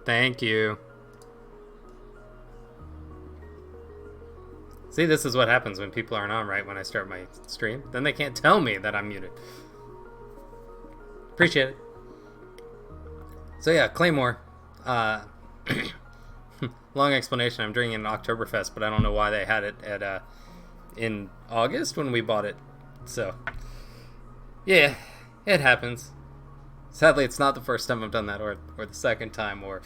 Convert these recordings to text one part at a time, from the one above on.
Thank you. See, this is what happens when people aren't on right when I start my stream. Then they can't tell me that I'm muted. Appreciate it. So yeah, Claymore. Long explanation. I'm drinking an Oktoberfest, but I don't know why they had it at in August when we bought it. So yeah, it happens. Sadly, it's not the first time I've done that, or the second time, or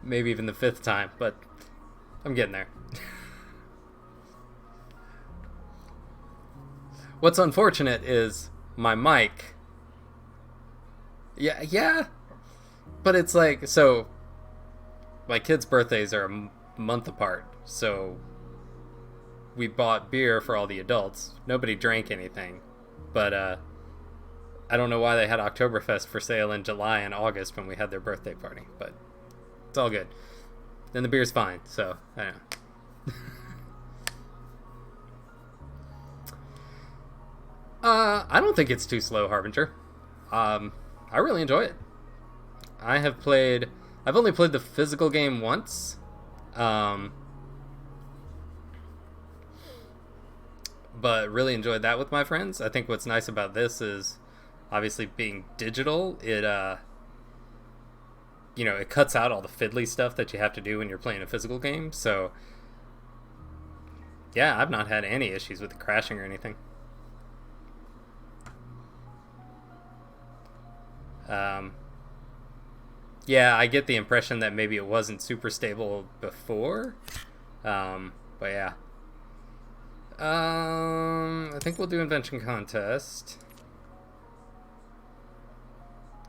maybe even the fifth time, but I'm getting there. What's unfortunate is my mic. Yeah, but it's like, so my kids' birthdays are month apart. So we bought beer for all the adults. Nobody drank anything. But I don't know why they had Oktoberfest for sale in July and August when we had their birthday party. But it's all good. Then the beer's fine. So, I don't know. I don't think it's too slow, Harbinger. I really enjoy it. I've only played the physical game once. But really enjoyed that with my friends. I think what's nice about this is, obviously being digital, it cuts out all the fiddly stuff that you have to do when you're playing a physical game. So, yeah, I've not had any issues with the crashing or anything. Yeah, I get the impression that maybe it wasn't super stable before. But yeah. I think we'll do invention contest.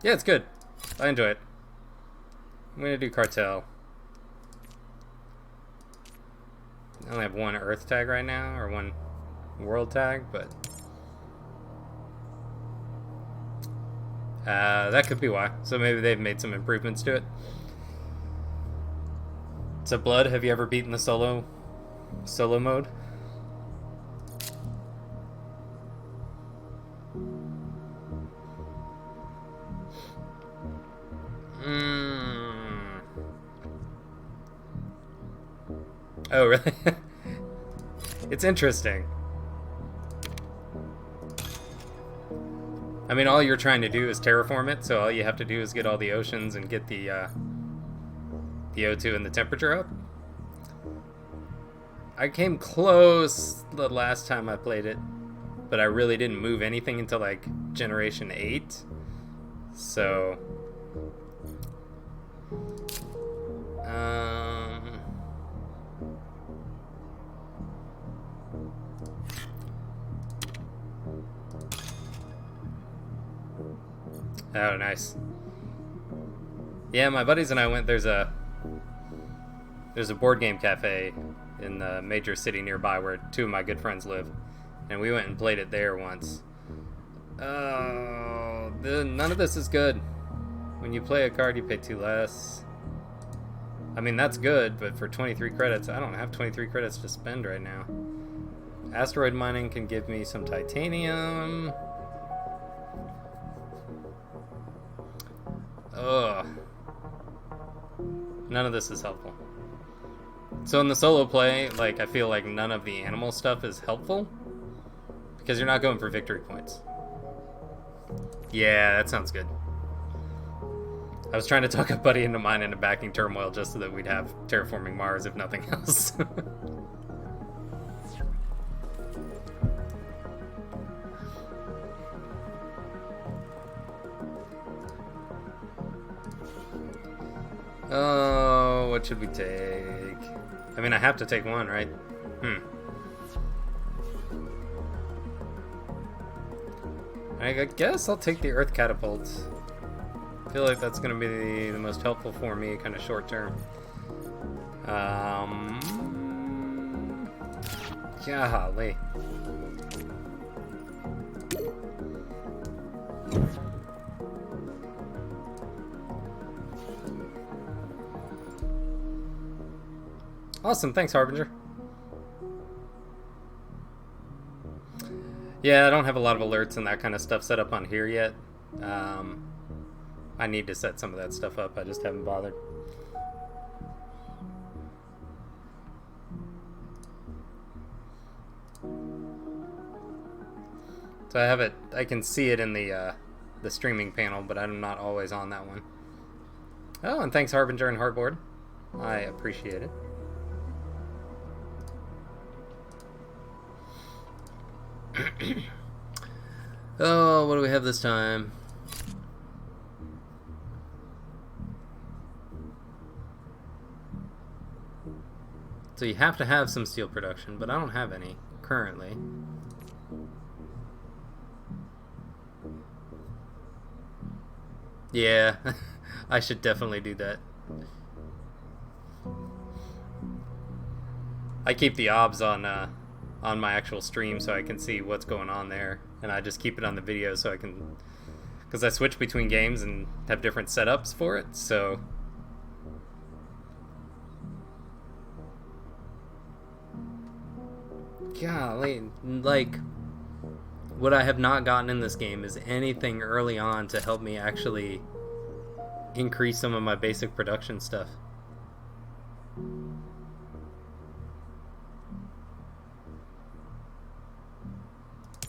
Yeah, it's good. I enjoy it. I'm gonna do cartel. I only have one Earth tag right now, or one world tag, but that could be why. So maybe they've made some improvements to it. So Blood, have you ever beaten the solo mode? Oh, really? It's interesting. I mean, all you're trying to do is terraform it, so all you have to do is get all the oceans and get the O2 and the temperature up. I came close the last time I played it, but I really didn't move anything until like Generation 8. So... Oh, nice. Yeah, my buddies and I went. There's a board game cafe in the major city nearby where two of my good friends live, and we went and played it there once. Oh, none of this is good. When you play a card, you pay 2 less. I mean, that's good, but for 23 credits, I don't have 23 credits to spend right now. Asteroid mining can give me some titanium. Ugh. None of this is helpful. So in the solo play, like, I feel like none of the animal stuff is helpful because you're not going for victory points. Yeah, that sounds good. I was trying to talk a buddy into mine into backing Turmoil just so that we'd have Terraforming Mars, if nothing else. Oh, what should we take? I mean, I have to take one, right? I guess I'll take the Earth Catapult. I feel like that's going to be the most helpful for me, kind of short term. Golly. Awesome, thanks, Harbinger. Yeah, I don't have a lot of alerts and that kind of stuff set up on here yet. I need to set some of that stuff up, I just haven't bothered. So I have it, I can see it in the streaming panel, but I'm not always on that one. Oh, and thanks Harbinger and Hardboard. I appreciate it. Oh, what do we have this time? So you have to have some steel production, but I don't have any currently. Yeah, I should definitely do that. I keep the obs on my actual stream so I can see what's going on there, and I just keep it on the video so I can, because I switch between games and have different setups for it. So golly, like, what I have not gotten in this game is anything early on to help me actually increase some of my basic production stuff.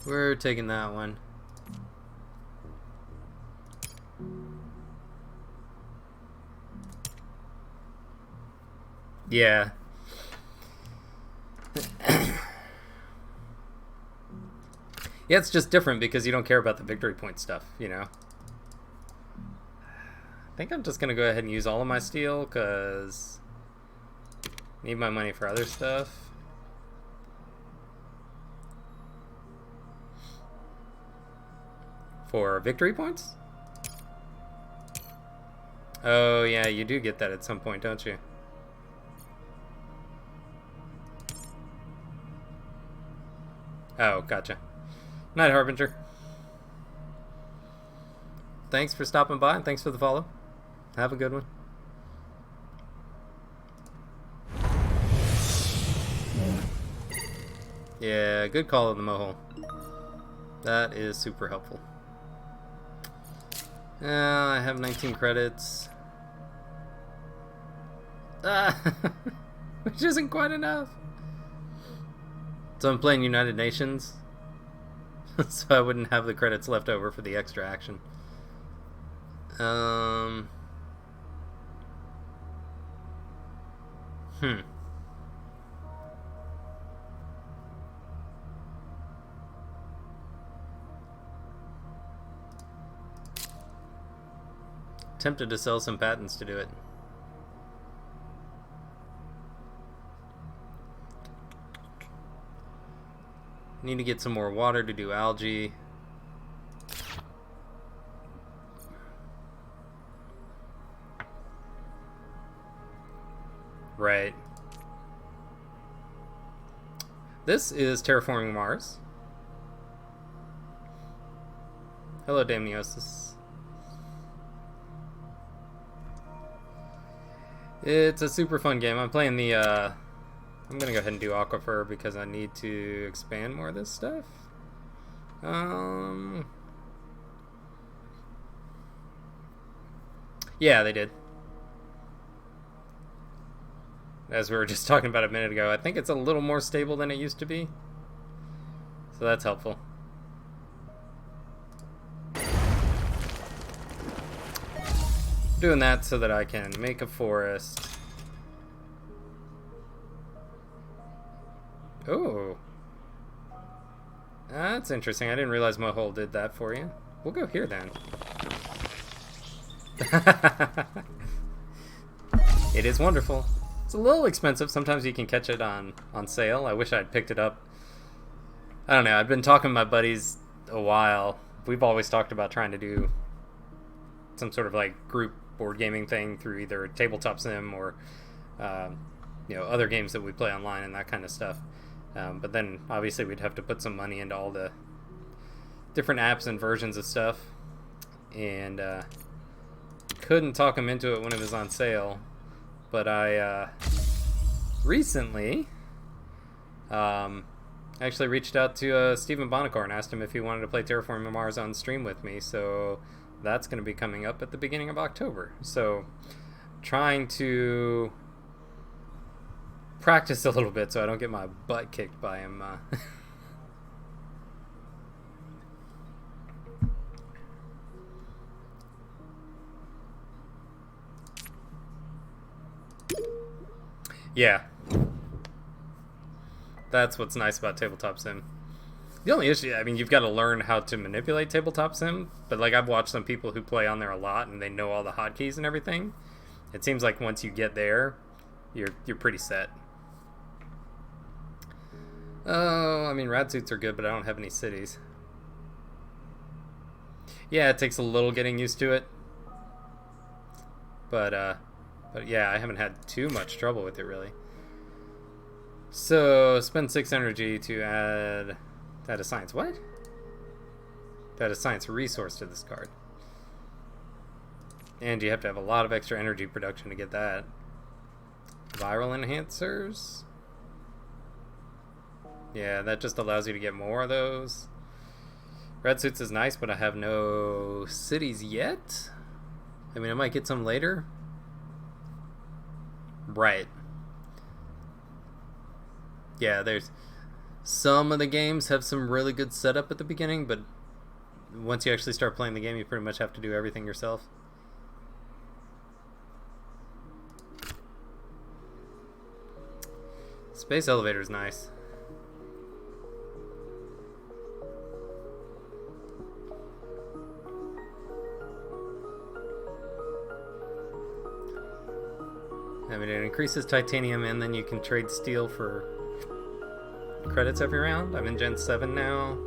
We're taking that one. Yeah. Yeah, it's just different because you don't care about the victory point stuff, you know? I think I'm just going to go ahead and use all of my steel because I need my money for other stuff. For victory points? Oh, yeah, you do get that at some point, don't you? Oh, gotcha. Night, Harbinger. Thanks for stopping by and thanks for the follow. Have a good one. Yeah, good call on the mohole. That is super helpful. I have 19 credits. Which isn't quite enough. So I'm playing United Nations. So I wouldn't have the credits left over for the extra action. Tempted to sell some patents to do it. Need to get some more water to do algae. Right. This is Terraforming Mars. Hello, Damniosis. It's a super fun game. I'm playing the, I'm gonna go ahead and do Aquifer because I need to expand more of this stuff. Yeah, they did. As we were just talking about a minute ago, I think it's a little more stable than it used to be. So that's helpful. Doing that so that I can make a forest. Oh. That's interesting. I didn't realize Mohole did that for you. We'll go here then. It is wonderful. It's a little expensive. Sometimes you can catch it on sale. I wish I'd picked it up. I don't know. I've been talking to my buddies a while. We've always talked about trying to do some sort of like group board gaming thing through either Tabletop Sim or you know, other games that we play online and that kind of stuff. But then obviously we'd have to put some money into all the different apps and versions of stuff, and couldn't talk him into it when it was on sale. But I recently actually reached out to Stephen Bonacore and asked him if he wanted to play Terraforming Mars on stream with me. So that's going to be coming up at the beginning of October. So trying to practice a little bit so I don't get my butt kicked by him. Yeah. That's what's nice about Tabletop Sim. The only issue, I mean, you've got to learn how to manipulate Tabletop Sim, but like I've watched some people who play on there a lot and they know all the hotkeys and everything. It seems like once you get there, you're pretty set. Oh, I mean, rad suits are good, but I don't have any cities. Yeah, it takes a little getting used to it. But yeah, I haven't had too much trouble with it, really. So spend 6 energy to add a science. What? To add a science resource to this card. And you have to have a lot of extra energy production to get that. Viral enhancers. Yeah, that just allows you to get more of those. Red suits is nice, but I have no cities yet. I mean, I might get some later. Right. Yeah, there's some of the games have some really good setup at the beginning, but once you actually start playing the game, you pretty much have to do everything yourself. Space elevator is nice. I mean, it increases titanium, and then you can trade steel for credits every round. I'm in Gen 7 now.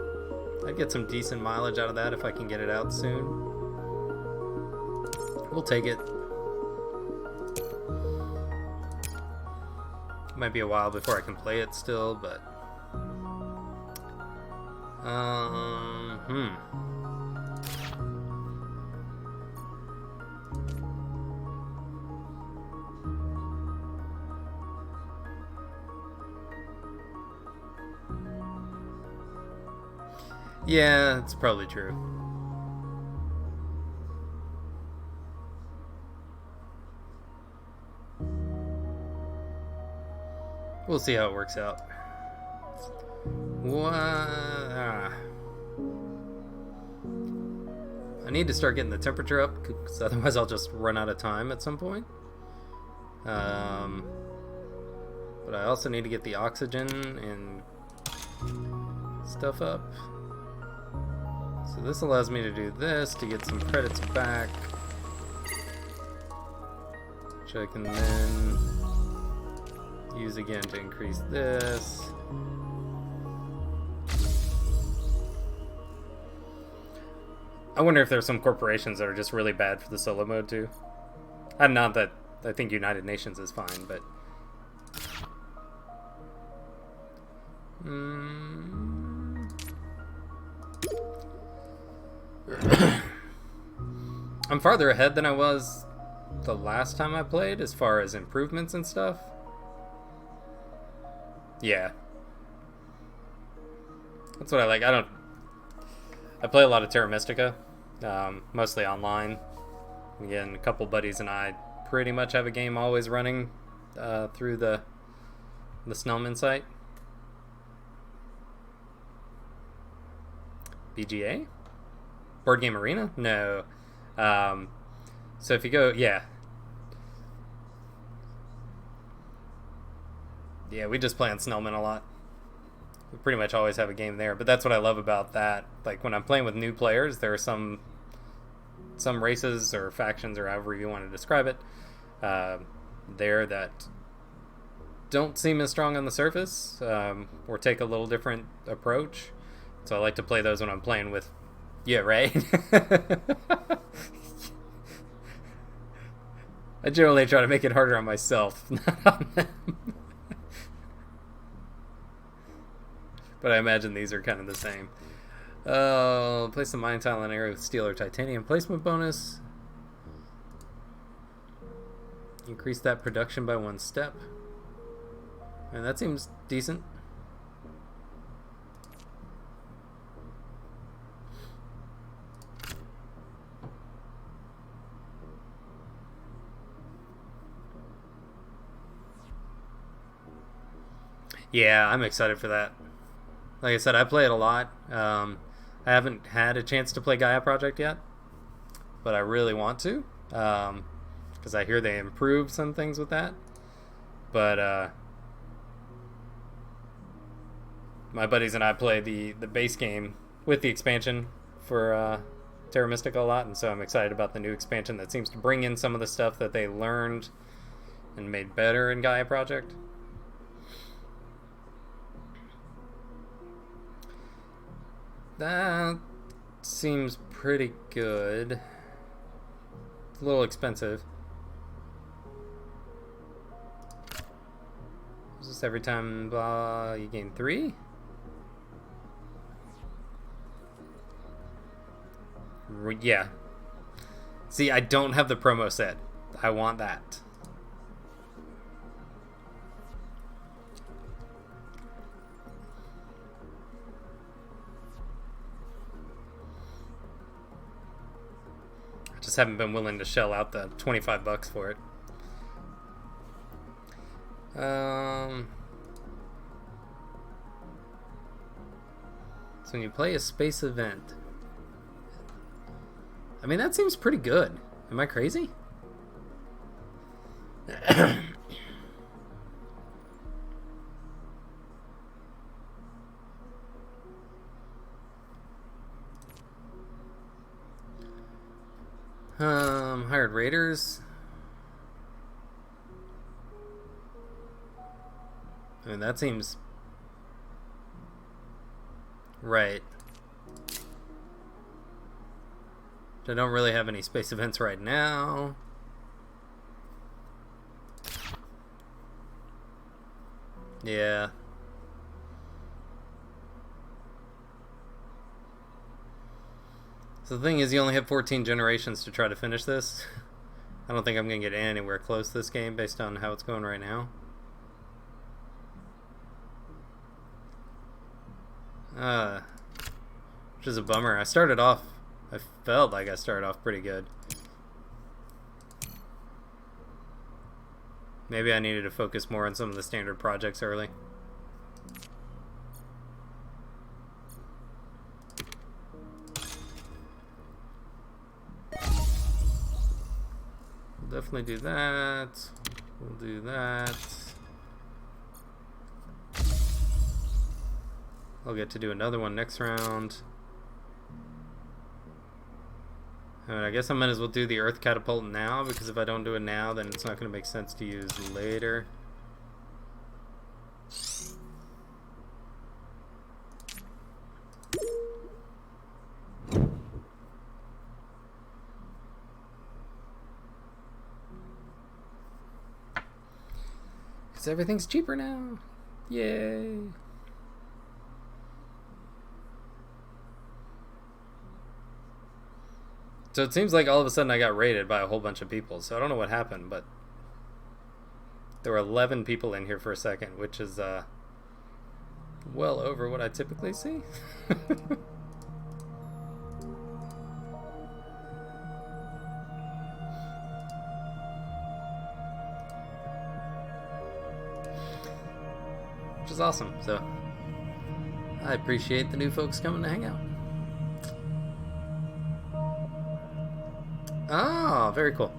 I'd get some decent mileage out of that if I can get it out soon. We'll take it. Might be a while before I can play it still, but... Yeah, it's probably true. We'll see how it works out. What? I need to start getting the temperature up, because otherwise I'll just run out of time at some point. But I also need to get the oxygen and stuff up. So this allows me to do this to get some credits back, which I can then use again to increase this. I wonder if there's some corporations that are just really bad for the solo mode too. Not that I think United Nations is fine, but I'm farther ahead than I was the last time I played as far as improvements and stuff. Yeah. That's what I like. I play a lot of Terra Mystica, mostly online. Again, a couple buddies and I pretty much have a game always running through the Snellman site. BGA? Board Game Arena? No. So if you go, yeah. Yeah, we just play on Snellman a lot. We pretty much always have a game there, but that's what I love about that. Like when I'm playing with new players, there are some races or factions or however you want to describe it there that don't seem as strong on the surface or take a little different approach. So I like to play those when I'm playing with, yeah, right? I generally try to make it harder on myself, not on them. But I imagine these are kind of the same. Place the mine tile on area with steel or titanium placement bonus. Increase that production by 1 step. And that seems decent. Yeah, I'm excited for that. Like I said, I play it a lot. I haven't had a chance to play Gaia Project yet, but I really want to, because I hear they improved some things with that. But my buddies and I play the base game with the expansion for Terra Mystica a lot, and so I'm excited about the new expansion that seems to bring in some of the stuff that they learned and made better in Gaia Project. That seems pretty good. It's a little expensive. Is this every time you gain 3? Yeah. See, I don't have the promo set. I want that. I just haven't been willing to shell out the $25 for it. So when you play a space event, I mean, that seems pretty good. Am I crazy? Hired raiders. I mean, that seems right. I don't really have any space events right now. Yeah. So the thing is, you only have 14 generations to try to finish this. I don't think I'm going to get anywhere close to this game based on how it's going right now. Which is a bummer. I felt like I started off pretty good. Maybe I needed to focus more on some of the standard projects early. We'll definitely do that. We'll do that. I'll get to do another one next round. I guess I might as well do the Earth Catapult now, because if I don't do it now, then it's not going to make sense to use later. Because everything's cheaper now. Yay! So it seems like all of a sudden I got raided by a whole bunch of people. So I don't know what happened, but there were 11 people in here for a second, which is well over what I typically see. Which is awesome. So I appreciate the new folks coming to hang out. Oh, very cool.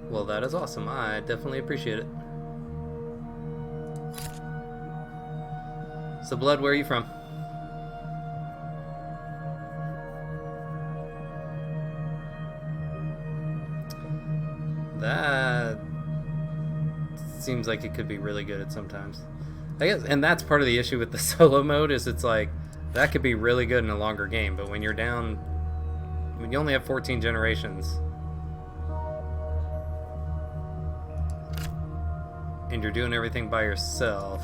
Well, that is awesome. I definitely appreciate it. So, Blood, where are you from? That seems like it could be really good at sometimes. I guess, and that's part of the issue with the solo mode, is it's like that could be really good in a longer game, but when you're down, when you only have 14 generations and you're doing everything by yourself,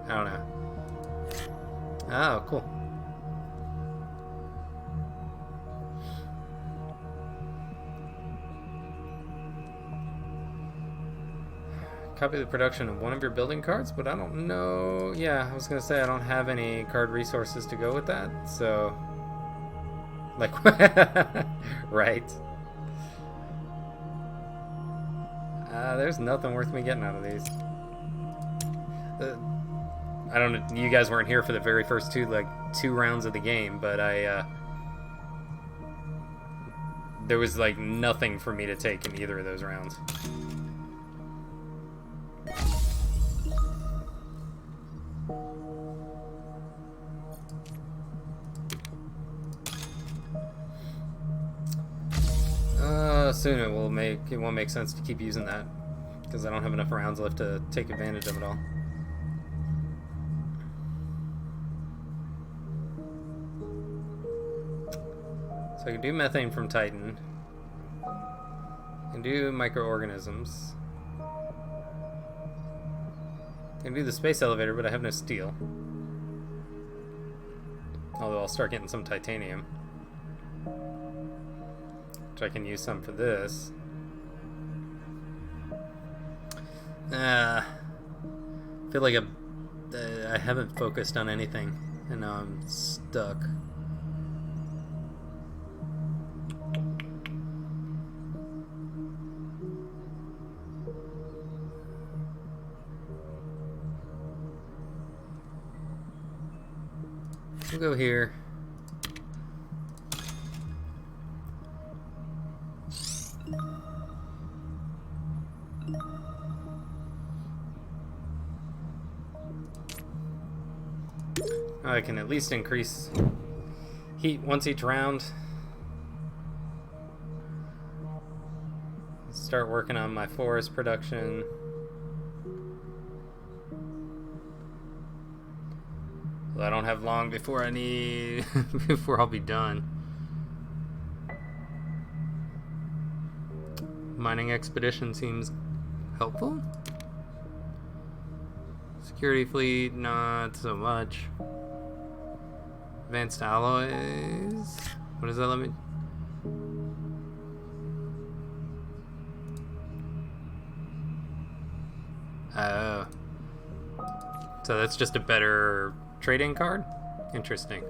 I don't know. Oh, cool. Copy the production of one of your building cards, but I don't know. Yeah, I was gonna say I don't have any card resources to go with that, so like right. There's nothing worth me getting out of these. I don't know, you guys weren't here for the very first two rounds of the game, but there was like nothing for me to take in either of those rounds. Soon it won't make sense to keep using that because I don't have enough rounds left to take advantage of it all. So I can do methane from Titan. I can do microorganisms. I can do the space elevator, but I have no steel. Although I'll start getting some titanium, which I can use some for this. I feel like I haven't focused on anything, and now I'm stuck. We'll go here. I can at least increase heat once each round. Start working on my forest production. Well, I don't have long before I need before I'll be done. Mining expedition seems helpful. Security fleet, not so much. Advanced alloys. What does that let me? Oh. So that's just a better trading card? Interesting.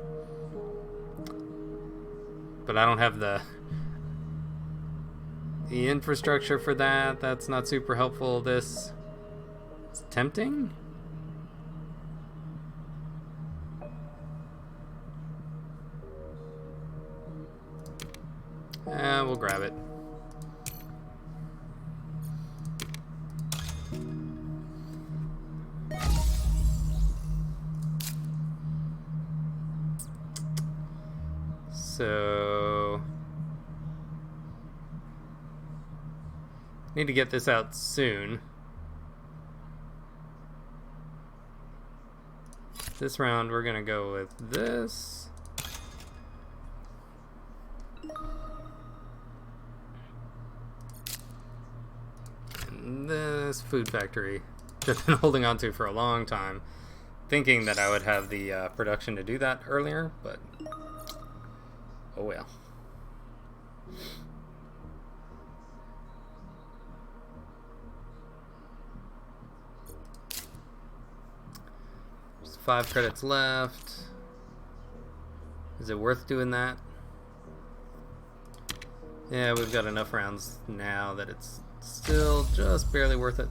But I don't have the infrastructure for that. That's not super helpful. This is tempting. We'll grab it. So need to get this out soon. This round we're gonna go with this. And this food factory that I've been holding on to for a long time, thinking that I would have the production to do that earlier, but oh well. There's 5 credits left. Is it worth doing that? Yeah, we've got enough rounds now that it's still just barely worth it.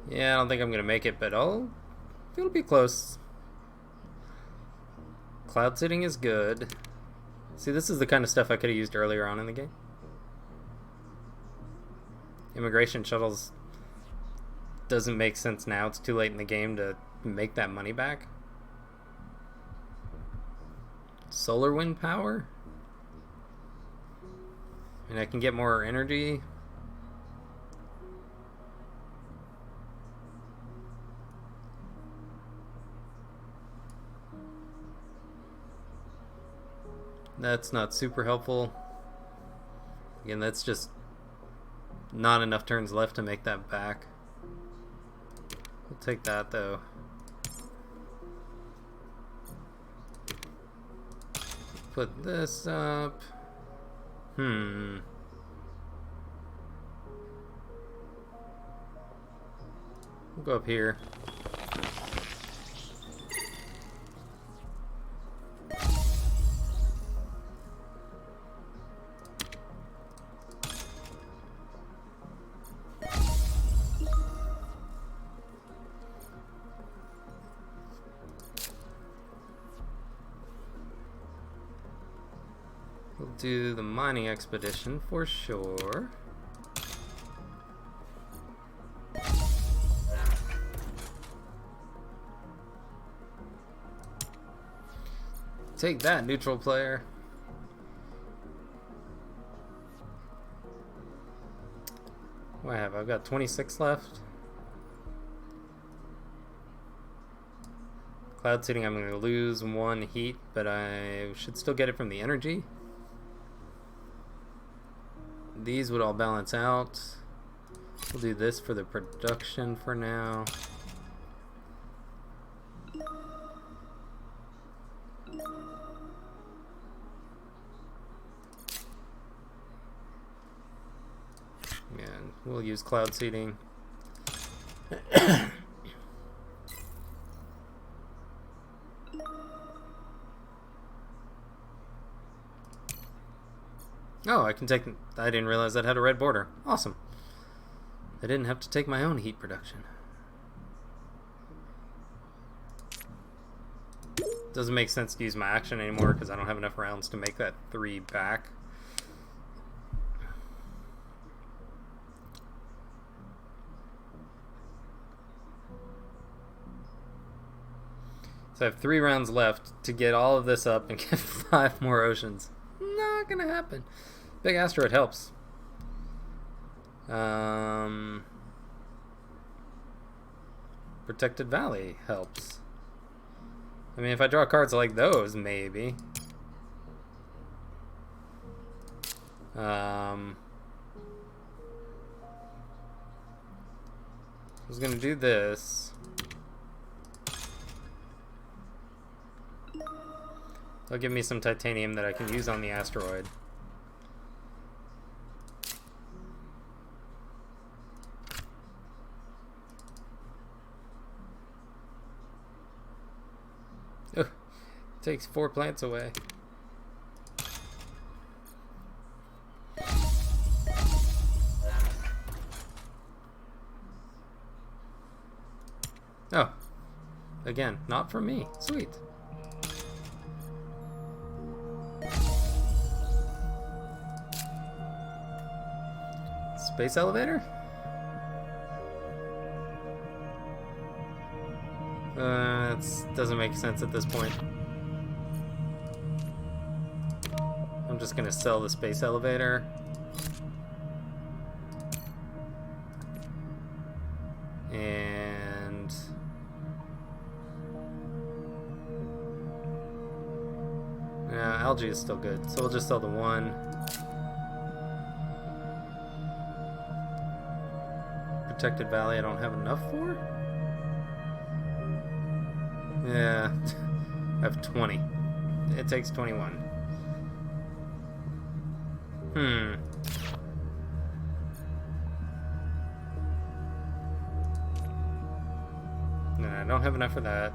Yeah, I don't think I'm gonna make it, but it'll be close. Cloud sitting is good. See, this is the kind of stuff I could have used earlier on in the game. Immigration shuttles doesn't make sense now. It's too late in the game to make that money back. Solar wind power? And I can get more energy. That's not super helpful. Again, that's just not enough turns left to make that back. We'll take that though. Put this up. We'll go up here. We'll do the mining expedition for sure. Take that, neutral player. do I have? I've got 26 left. Cloud seeding, I'm going to lose 1 heat, but I should still get it from the energy. These would all balance out. We'll do this for the production for now. And we'll use cloud seeding. Oh, I can take... I didn't realize that had a red border. Awesome. I didn't have to take my own heat production. Doesn't make sense to use my action anymore because I don't have enough rounds to make that 3 back. So I have 3 rounds left to get all of this up and get 5 more oceans. Not gonna happen. Big asteroid helps. Protected Valley helps. I mean, if I draw cards like those, maybe. I was gonna do this. They'll give me some titanium that I can use on the asteroid. Ugh, takes 4 plants away. Oh, again, not for me. Sweet. Space elevator? That doesn't make sense at this point. I'm just gonna sell the space elevator. And... yeah, algae is still good, so we'll just sell the 1. Protected Valley I don't have enough for? Yeah, I have 20. It takes 21. No, I don't have enough for that.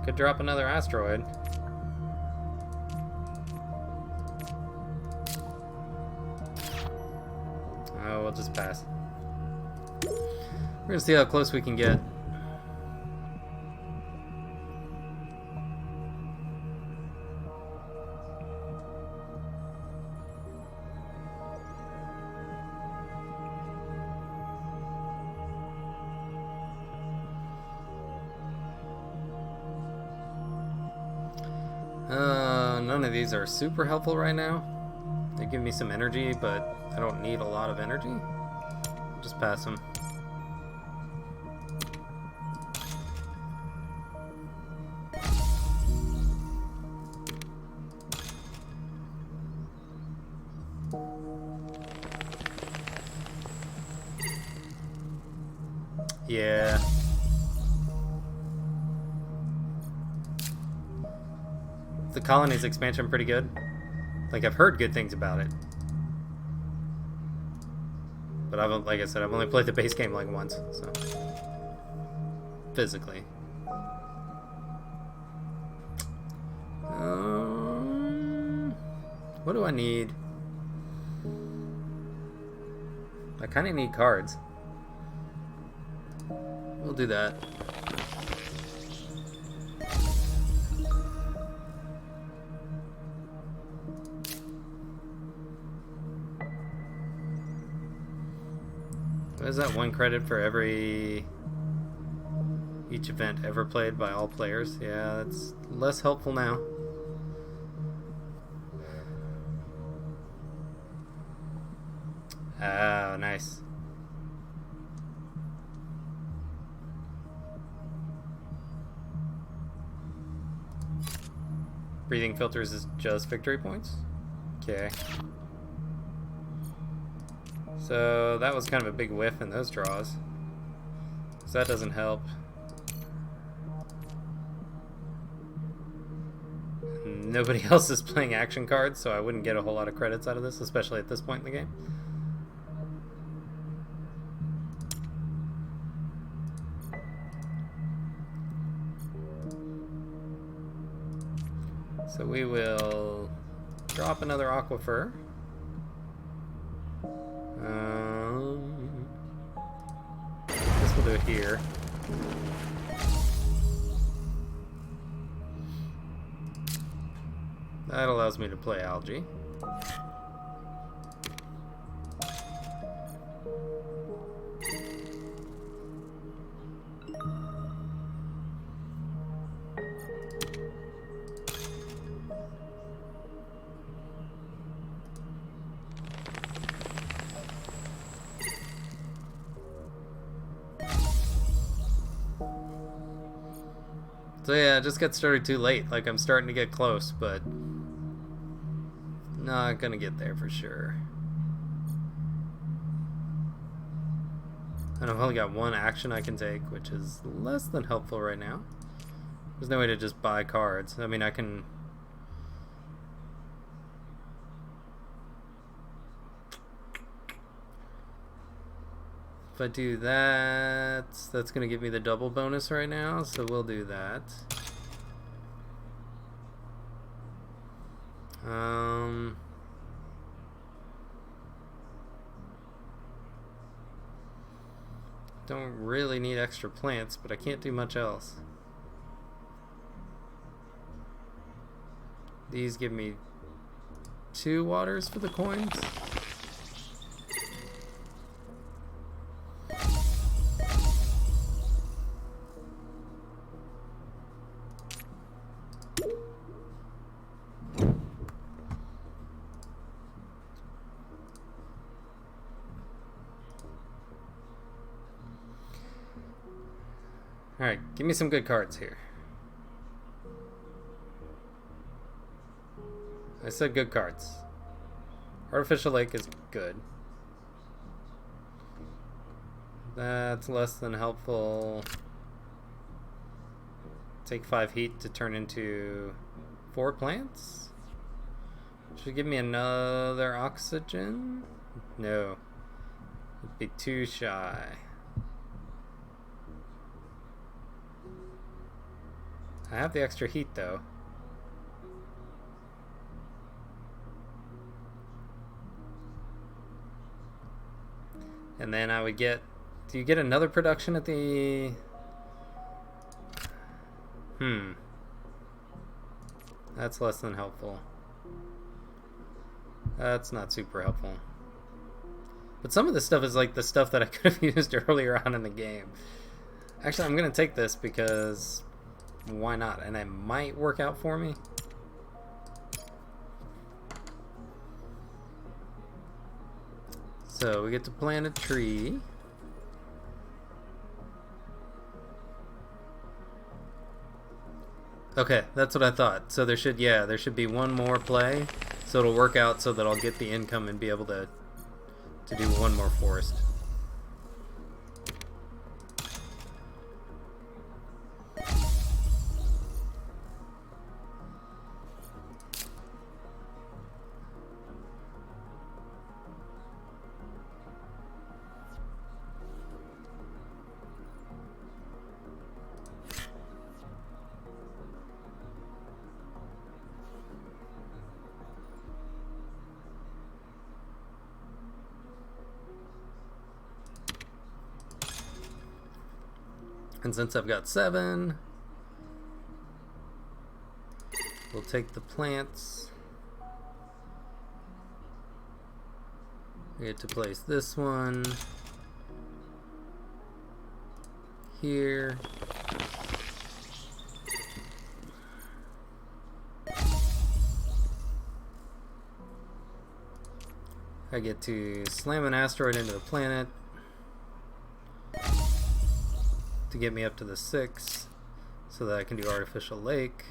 Could drop another asteroid. Oh, we'll just pass. We're gonna see how close we can get. None of these are super helpful right now. They give me some energy, but I don't need a lot of energy. Just pass them. Yeah. The colony's expansion pretty good. Like, I've heard good things about it. But like I said, I've only played the base game like once, so. Physically. What do I need? I kind of need cards. We'll do that. What is that, 1 credit for each event ever played by all players? Yeah, that's less helpful now. Oh, nice. Breathing filters is just victory points? Okay. So that was kind of a big whiff in those draws. So that doesn't help. Nobody else is playing action cards, so I wouldn't get a whole lot of credits out of this, especially at this point in the game. So we will drop another aquifer. This will do it here. That allows me to play algae. So yeah, I just got started too late. Like, I'm starting to get close, but not gonna get there for sure. And I've only got one action I can take, which is less than helpful right now. There's no way to just buy cards. I mean, I can... If I do that, that's going to give me the double bonus right now, so we'll do that. Don't really need extra plants, but I can't do much else. These give me 2 waters for the coins. Alright, give me some good cards here. I said good cards. Artificial Lake is good. That's less than helpful. Take 5 heat to turn into 4 plants? Should give me another oxygen? No. It'd be too shy. I have the extra heat though. And then I would get... Do you get another production at the... That's less than helpful. That's not super helpful. But some of this stuff is like the stuff that I could have used earlier on in the game. Actually, I'm going to take this because... Why not? And it might work out for me. So we get to plant a tree. Okay, that's what I thought. So there should be one more play. So it'll work out so that I'll get the income and be able to do one more forest. And since I've got 7, we'll take the plants. We get to place this one here. I get to slam an asteroid into the planet to get me up to the 6 so that I can do artificial lake.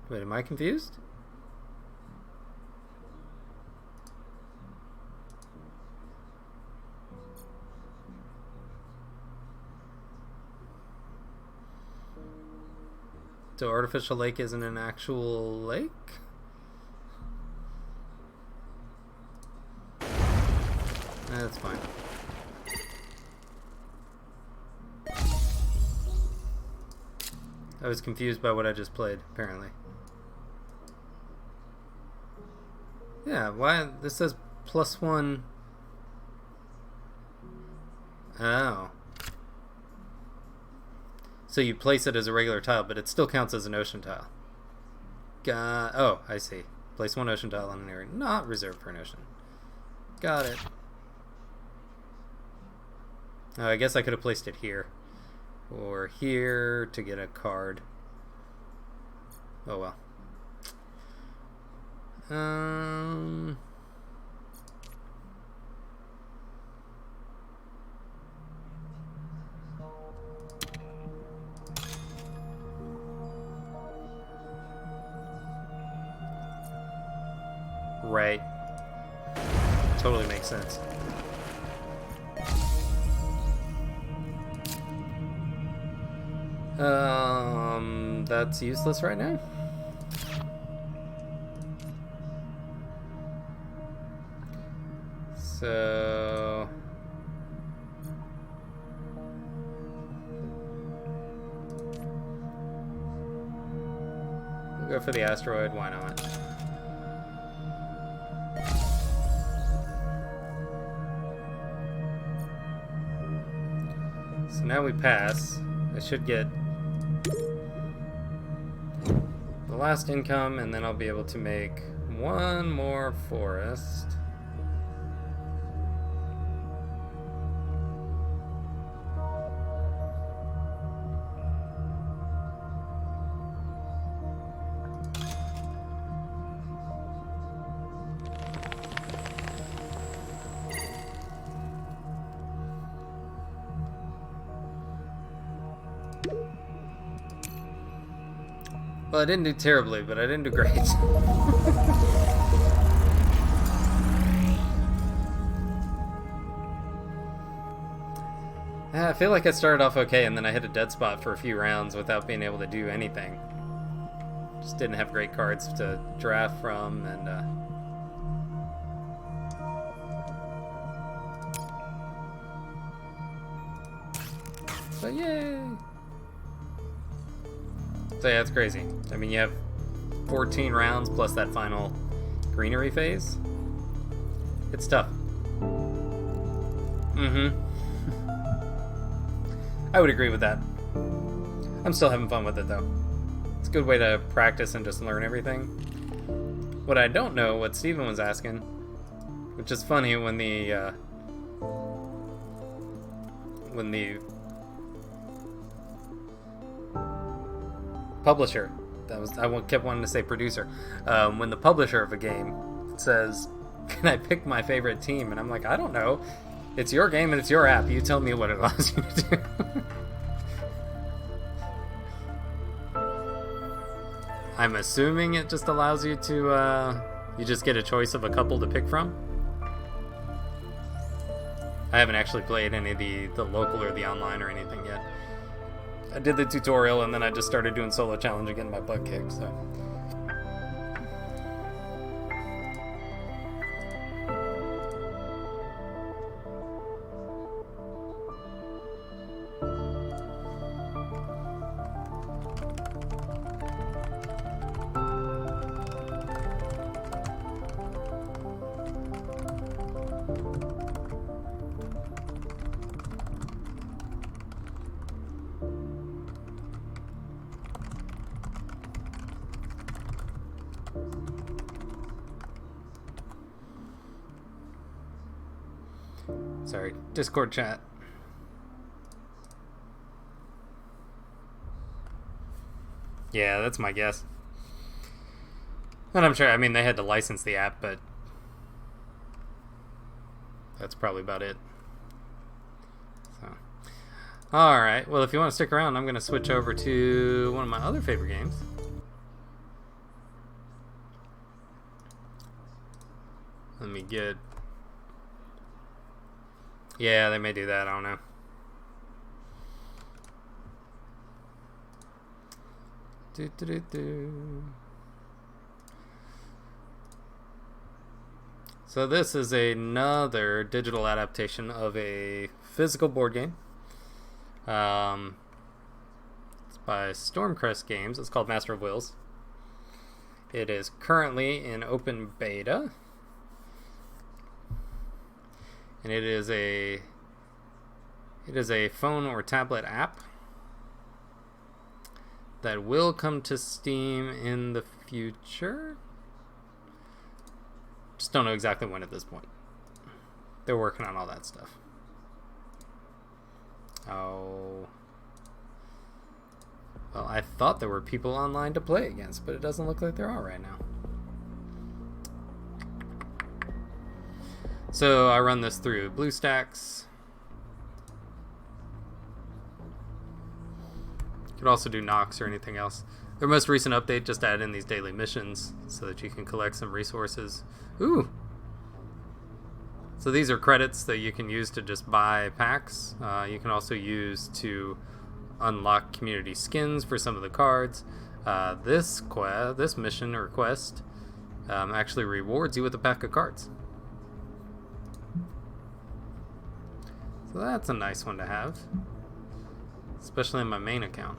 Wait, am I confused? So artificial lake isn't an actual lake? That's fine. I was confused by what I just played, apparently. Yeah, why? This says +1. Oh. So you place it as a regular tile, but it still counts as an ocean tile. Oh, I see. Place 1 ocean tile on an area not reserved for an ocean. Got it. Oh, I guess I could have placed it here. Or here to get a card. Oh well. Right. Totally makes sense. That's useless right now. So we'll go for the asteroid, why not? So now we pass. I should get the last income, and then I'll be able to make one more forest. Well, I didn't do terribly, but I didn't do great. I feel like I started off okay, and then I hit a dead spot for a few rounds without being able to do anything. Just didn't have great cards to draft from, and but yay! So yeah, it's crazy. I mean, you have 14 rounds plus that final greenery phase. It's tough. I would agree with that. I'm still having fun with it, though. It's a good way to practice and just learn everything. What I don't know, what Steven was asking, which is funny when the publisher, I kept wanting to say producer, when the publisher of a game says, can I pick my favorite team? And I'm like, I don't know. It's your game and it's your app. You tell me what it allows you to do. I'm assuming it just allows you to, you just get a choice of a couple to pick from. I haven't actually played any of the local or the online or anything yet. I did the tutorial and then I just started doing solo challenge and getting my butt kicked, so. Sorry, Discord chat. Yeah, that's my guess. And I'm sure, I mean, they had to license the app, but that's probably about it. So, alright, well, if you want to stick around, I'm going to switch over to one of my other favorite games. Let me get... Yeah, they may do that, I don't know. So this is another digital adaptation of a physical board game. It's by Stormcrest Games. It's called Master of Wills. It is currently in open beta. And it is a phone or tablet app that will come to Steam in the future. Just don't know exactly when at this point. They're working on all that stuff. Oh. Well, I thought there were people online to play against, but it doesn't look like there are right now. So I run this through BlueStacks. You could also do Nox or anything else. Their most recent update just added in these daily missions so that you can collect some resources. Ooh! So these are credits that you can use to just buy packs. You can also use to unlock community skins for some of the cards. This mission or quest actually rewards you with a pack of cards. So that's a nice one to have, especially in my main account.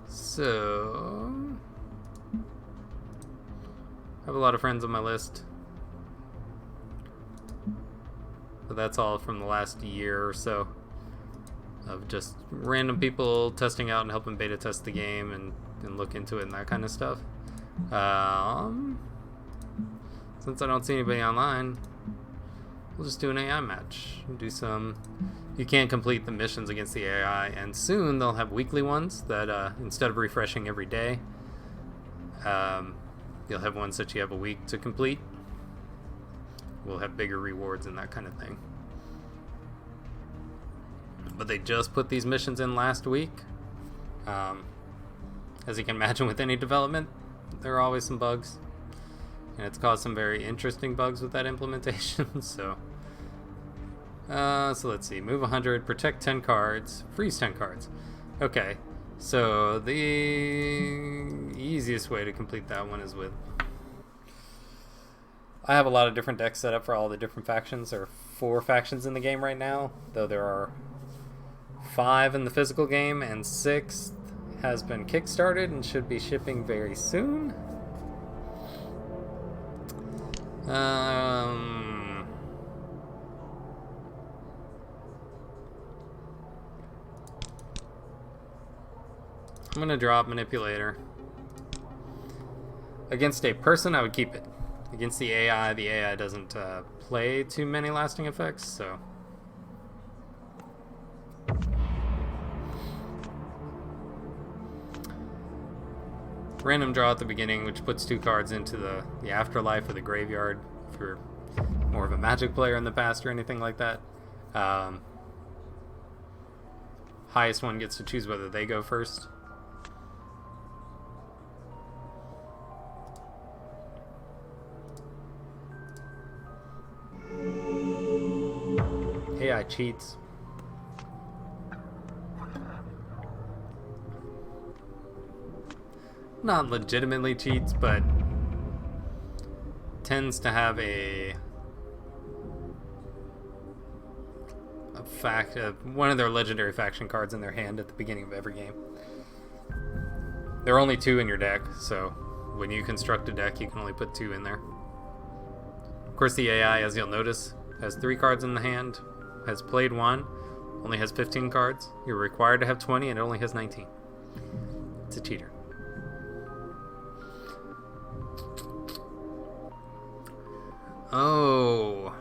So, I have a lot of friends on my list. But that's all from the last year or so of just random people testing out and helping beta test the game and look into it and that kind of stuff. Since I don't see anybody online, we'll just do an AI match. Do some... You can complete the missions against the AI, and soon they'll have weekly ones that instead of refreshing every day, you'll have ones that you have a week to complete. We'll have bigger rewards and that kind of thing. But they just put these missions in last week. As you can imagine with any development, there are always some bugs. And it's caused some very interesting bugs with that implementation, so let's see. Move 100, protect 10 cards, freeze 10 cards. Okay, so the easiest way to complete that one is with... I have a lot of different decks set up for all the different factions. There are 4 factions in the game right now, though there are 5 in the physical game, and 6th has been kickstarted and should be shipping very soon. I'm gonna drop Manipulator. Against a person, I would keep it. Against the AI doesn't play too many lasting effects, so... Random draw at the beginning, which puts 2 cards into the afterlife or the graveyard if you're more of a Magic player in the past or anything like that. Highest one gets to choose whether they go first. AI cheats. Not legitimately cheats, but tends to have one of their legendary faction cards in their hand at the beginning of every game. There are only 2 in your deck, so when you construct a deck, you can only put 2 in there. Of course, the AI, as you'll notice, has 3 cards in the hand, has played 1, only has 15 cards. You're required to have 20, and it only has 19. It's a cheater. Oh.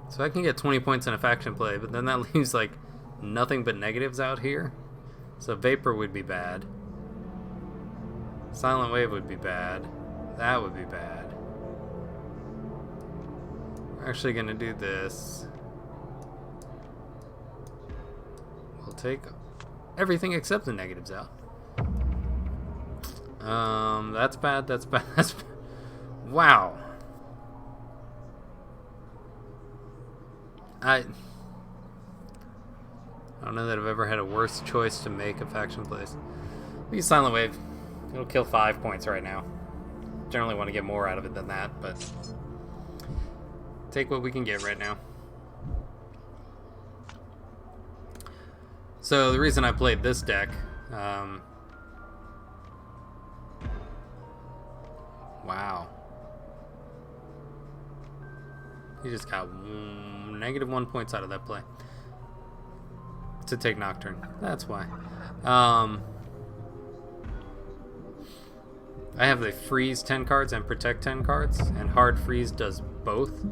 So I can get 20 points in a faction play, but then that leaves like nothing but negatives out here. So Vapor would be bad. Silent Wave would be bad. That would be bad. We're actually going to do this. We'll take everything except the negatives out. That's bad, that's bad, that's bad. Wow. I don't know that I've ever had a worse choice to make a faction place. We use Silent Wave. It'll kill 5 points right now. Generally want to get more out of it than that, but take what we can get right now. So the reason I played this deck, wow. He just got -1 points out of that play. To take Nocturne. That's why. I have the freeze 10 cards and protect 10 cards, and hard freeze does both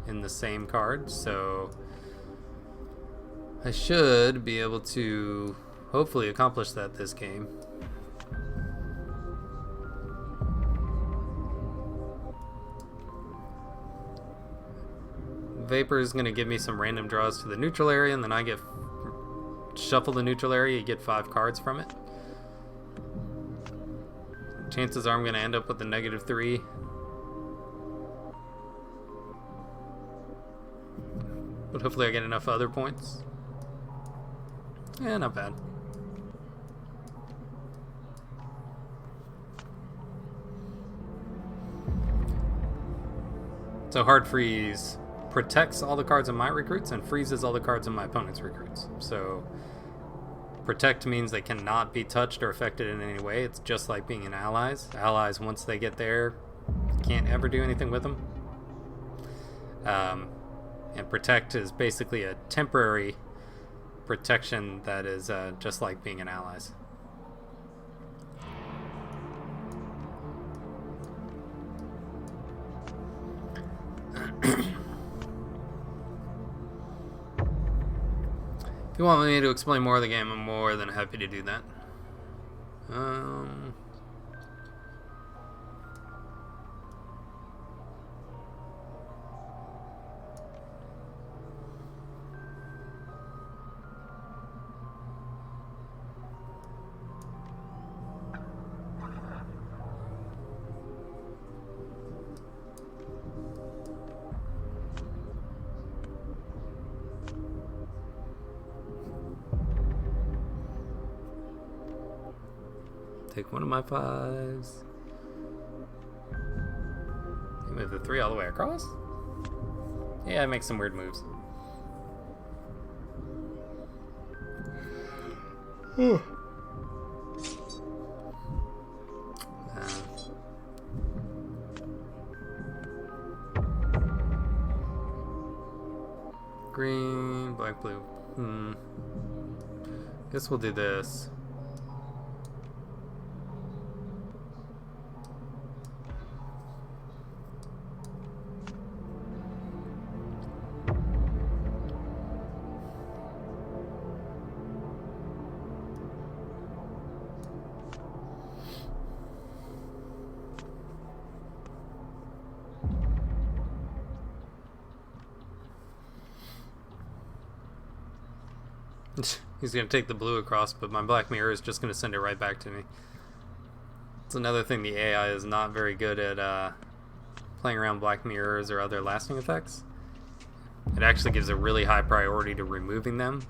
in the same card, so I should be able to hopefully accomplish that this game. Vapor is going to give me some random draws to the neutral area, and then I get shuffle the neutral area, you get 5 cards from it. Chances are I'm going to end up with a -3. But hopefully I get enough other points. Yeah, not bad. So hard freeze protects all the cards in my recruits and freezes all the cards in my opponent's recruits. So protect means they cannot be touched or affected in any way. It's just like being an allies. Allies, once they get there, can't ever do anything with them. And protect is basically a temporary protection that is just like being an allies. If you want me to explain more of the game, I'm more than happy to do that. Take one of my 5s. You move the 3 all the way across? Yeah, I make some weird moves. Green, black, blue. Guess we'll do this. He's going to take the blue across, but my black mirror is just going to send it right back to me. It's another thing, the AI is not very good at playing around black mirrors or other lasting effects. It actually gives a really high priority to removing them.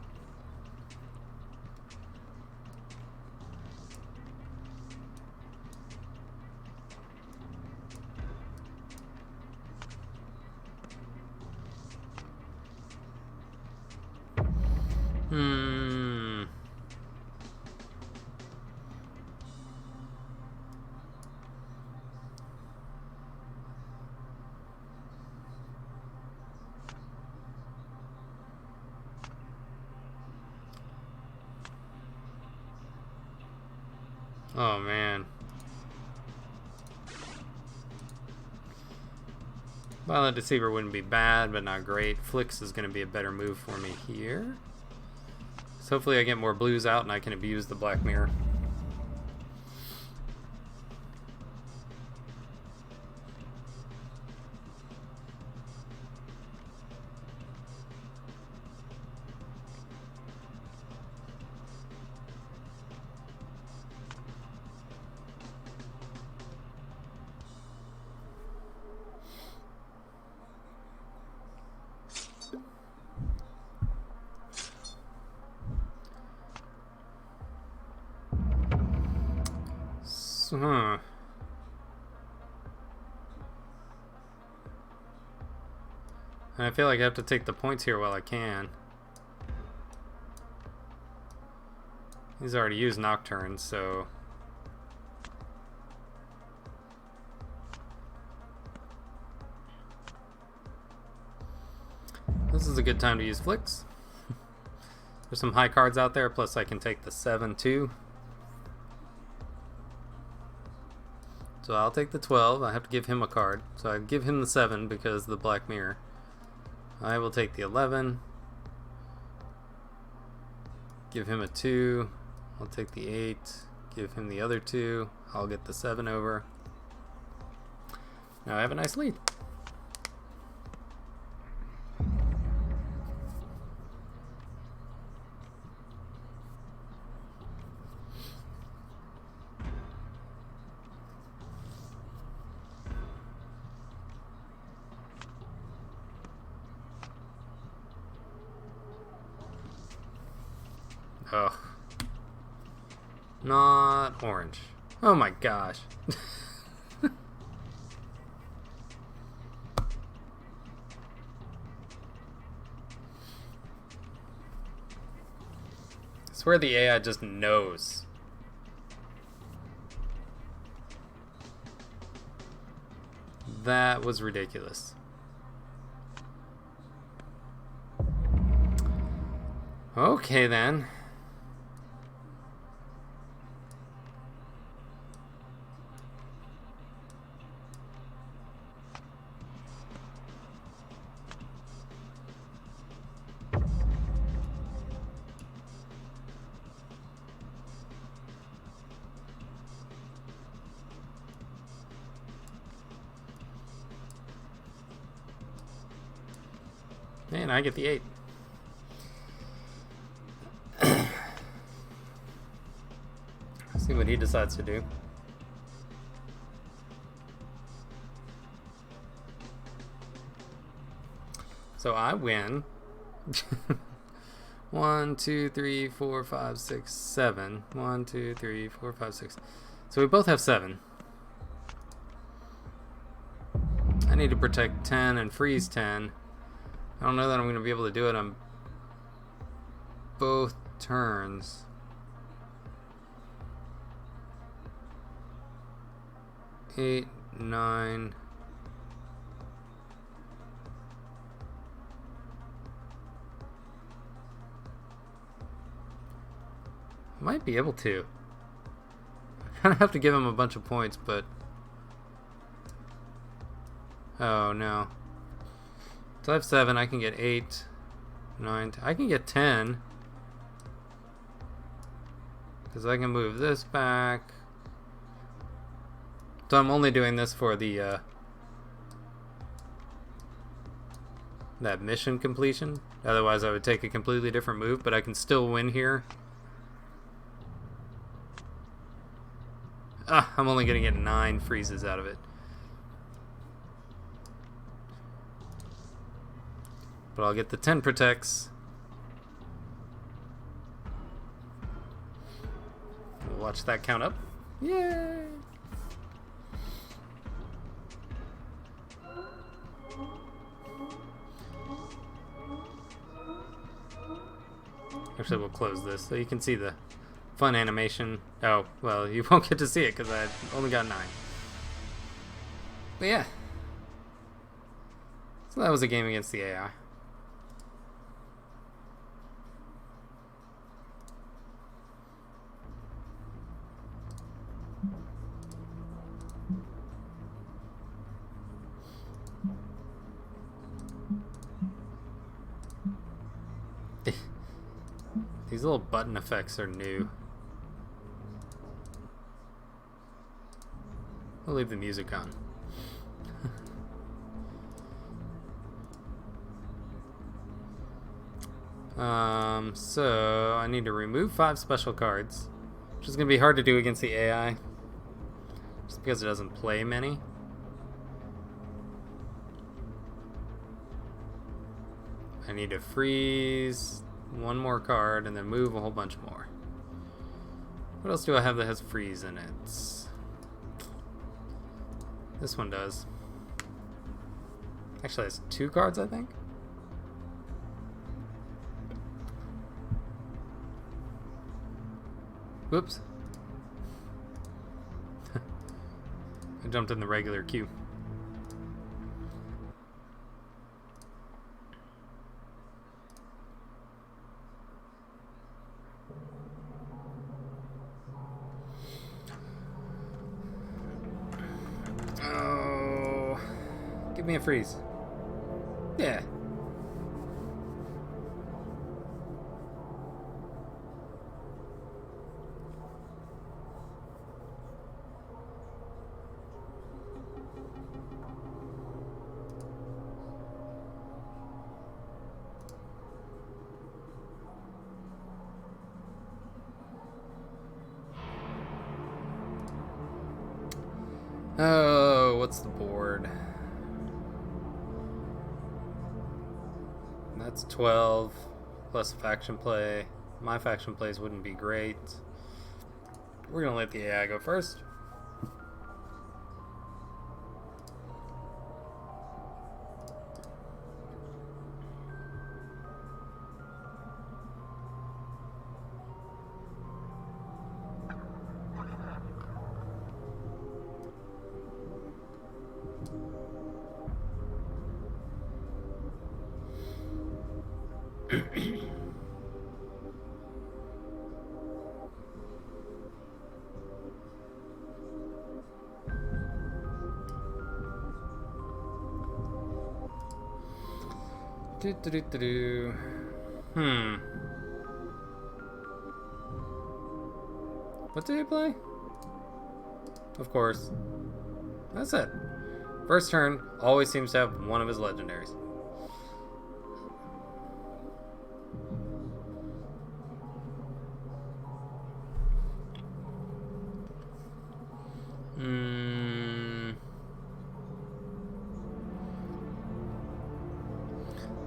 Oh man. Violet Deceiver wouldn't be bad, but not great. Flicks is going to be a better move for me here. So hopefully I get more blues out and I can abuse the Black Mirror. And I feel like I have to take the points here while I can. He's already used Nocturne, so... This is a good time to use Flicks. There's some high cards out there, plus I can take the 7 too. So I'll take the 12. I have to give him a card. So I give him the 7 because of the Black Mirror. I will take the 11. Give him a 2. I'll take the 8. Give him the other 2. I'll get the 7 over. Now I have a nice lead. Ugh. Not orange. Oh my gosh. I swear the AI just knows. That was ridiculous. Okay then. And I get the 8. See what he decides to do. So I win. 1, 2, 3, 4, 5, 6, 7. 1, 2, 3, 4, 5, 6. So we both have 7. I need to protect 10 and freeze 10. I don't know that I'm going to be able to do it on both turns. Eight, 9. I might be able to. I kind of have to give him a bunch of points, but... Oh, no. So I have 7, I can get 8, 9, I can get 10. Because I can move this back. So I'm only doing this for the, that mission completion. Otherwise I would take a completely different move, but I can still win here. Ah, I'm only going to get 9 freezes out of it. But I'll get the 10 protects. We'll watch that count up. Yay! Actually, we'll close this so you can see the fun animation. Oh, well, you won't get to see it because I only got 9. But yeah. So that was a game against the AI. These little button effects are new. We'll leave the music on. So I need to remove 5 special cards, which is going to be hard to do against the AI, just because it doesn't play many. I need to freeze 1 more card and then move a whole bunch more. What else do I have that has freeze in it? This one does. Actually, it's 2 cards, I think. Whoops. I jumped in the regular queue. Oh, give me a freeze. Yeah. Oh, what's the board? That's 12 plus faction play. My faction plays wouldn't be great. We're gonna let the AI go first. What did he play? Of course. That's it. First turn always seems to have one of his legendaries.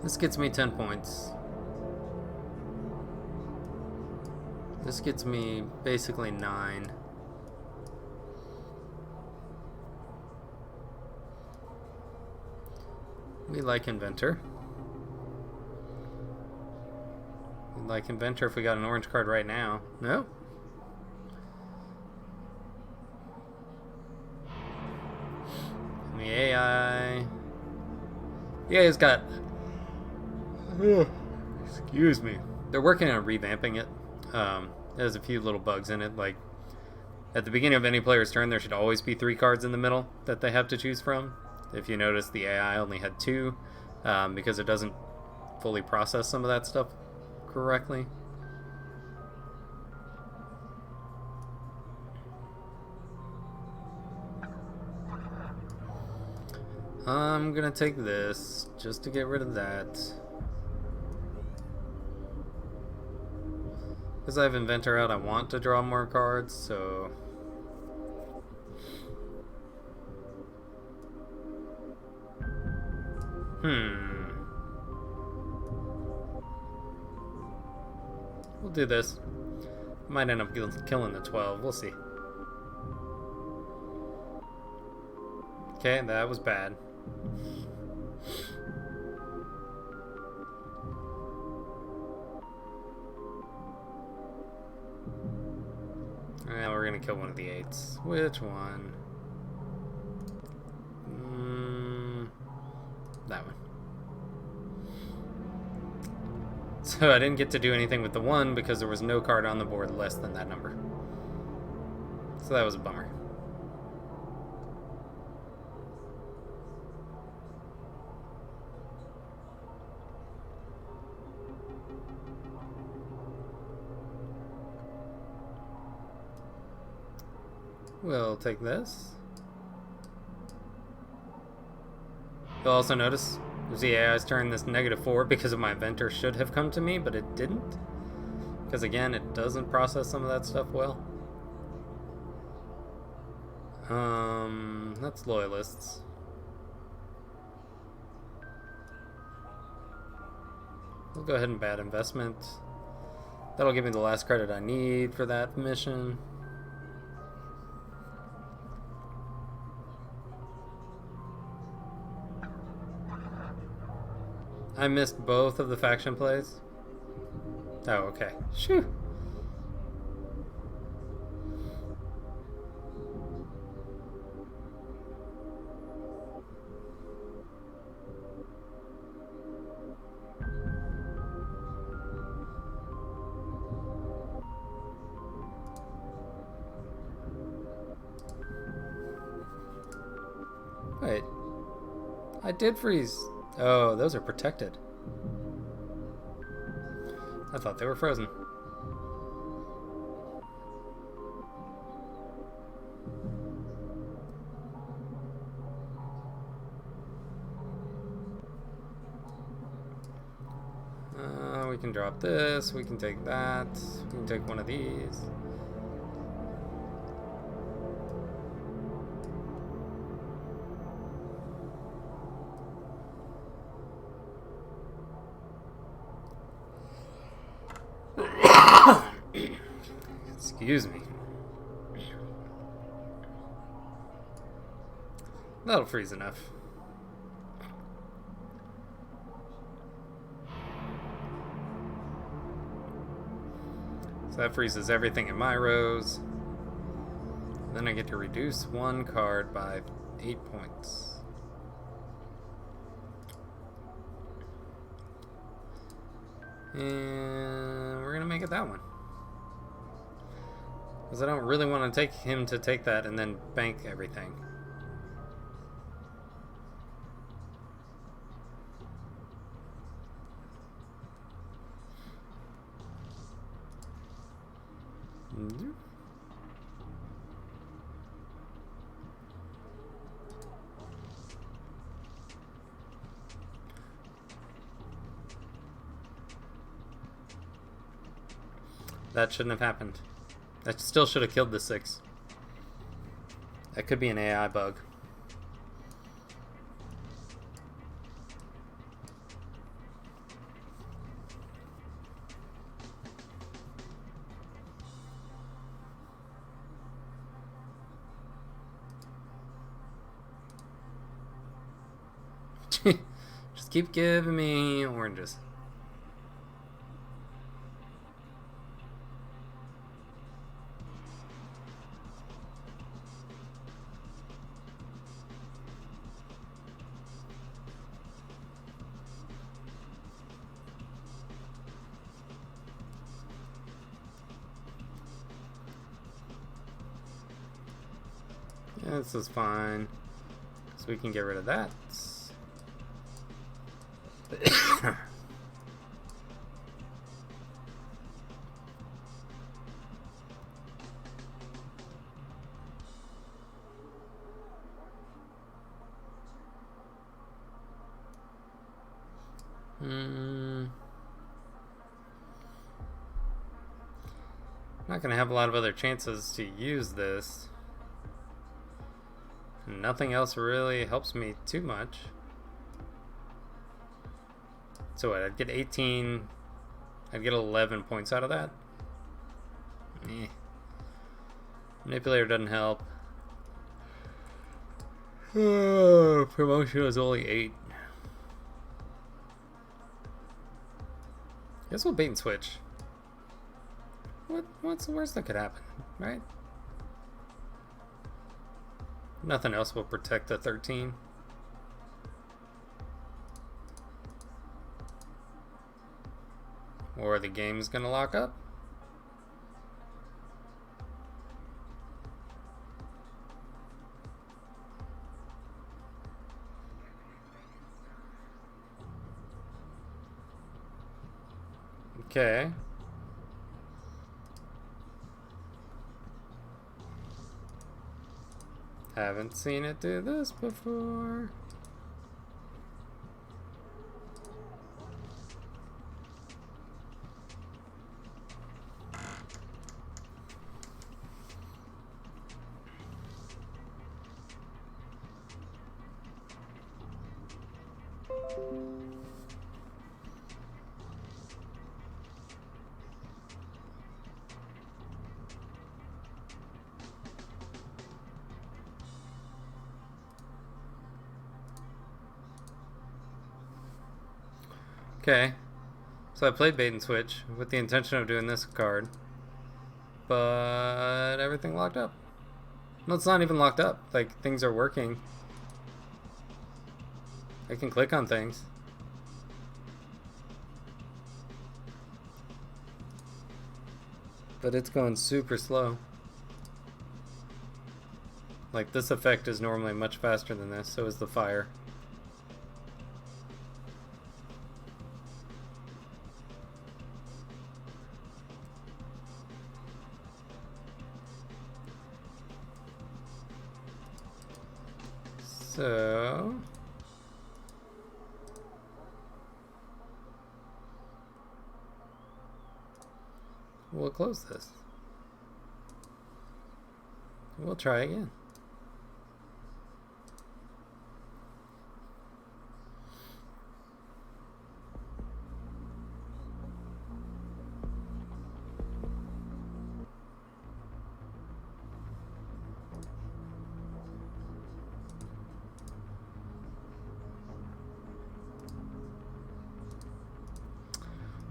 This gets me 10 points. This gets me basically 9. We like Inventor. We'd like Inventor if we got an orange card right now. No? And the AI... The AI's got... Excuse me. They're working on revamping it. There's a few little bugs in it, like at the beginning of any player's turn there should always be 3 cards in the middle that they have to choose from. If you notice, the AI only had 2 because it doesn't fully process some of that stuff correctly. I'm gonna take this just to get rid of that. Because I have Inventor out, I want to draw more cards, so... We'll do this. Might end up killing the 12, we'll see. Okay, that was bad. Alright, we're gonna kill one of the 8s. Which one? That one. So I didn't get to do anything with the 1 because there was no card on the board less than that number. So that was a bummer. We'll take this. You'll also notice the AI's turn this -4 because of my inventor should have come to me, but it didn't. Because again, it doesn't process some of that stuff well. That's loyalists. We'll go ahead and bad investment. That'll give me the last credit I need for that mission. I missed both of the faction plays. Oh, okay. Shoo. Wait. I did freeze. Oh, those are protected. I thought they were frozen. We can drop this. We can take that. We can take one of these. Excuse me. That'll freeze enough. So that freezes everything in my rows. Then I get to reduce one card by 8 points. And we're gonna make it that one. Because I don't really want to take him to take that and then bank everything. That shouldn't have happened. That still should have killed the 6. That could be an AI bug. Just keep giving me oranges. Yeah, this is fine. So we can get rid of that. Not gonna have a lot of other chances to use this. Nothing else really helps me too much. So what, I'd get 18, I'd get 11 points out of that. Manipulator doesn't help. Promotion is only 8. Guess we'll bait and switch. What's the worst that could happen, right? Nothing else will protect the 13. Or the game's gonna lock up. Okay. Haven't seen it do this before. Okay, so I played bait and switch with the intention of doing this card, but everything locked up. No, it's not even locked up. Like, things are working. I can click on things. But it's going super slow. Like, this effect is normally much faster than this, so is the fire. So we'll close this. We'll try again.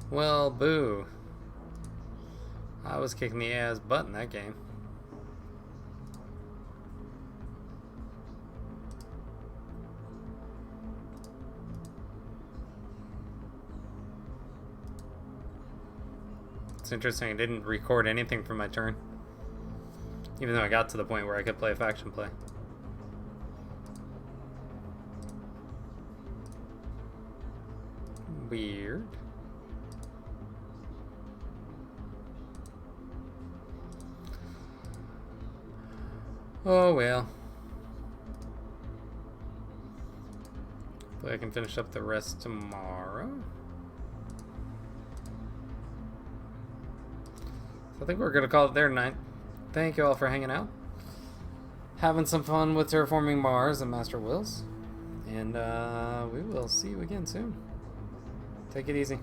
Well, boo. I was kicking the ass butt in that game. It's interesting, I didn't record anything from my turn. Even though I got to the point where I could play a faction play. Weird. Oh well. Hopefully I can finish up the rest tomorrow. So I think we're gonna call it there tonight. Thank you all for hanging out. Having some fun with terraforming Mars and Master Wills. And we will see you again soon. Take it easy.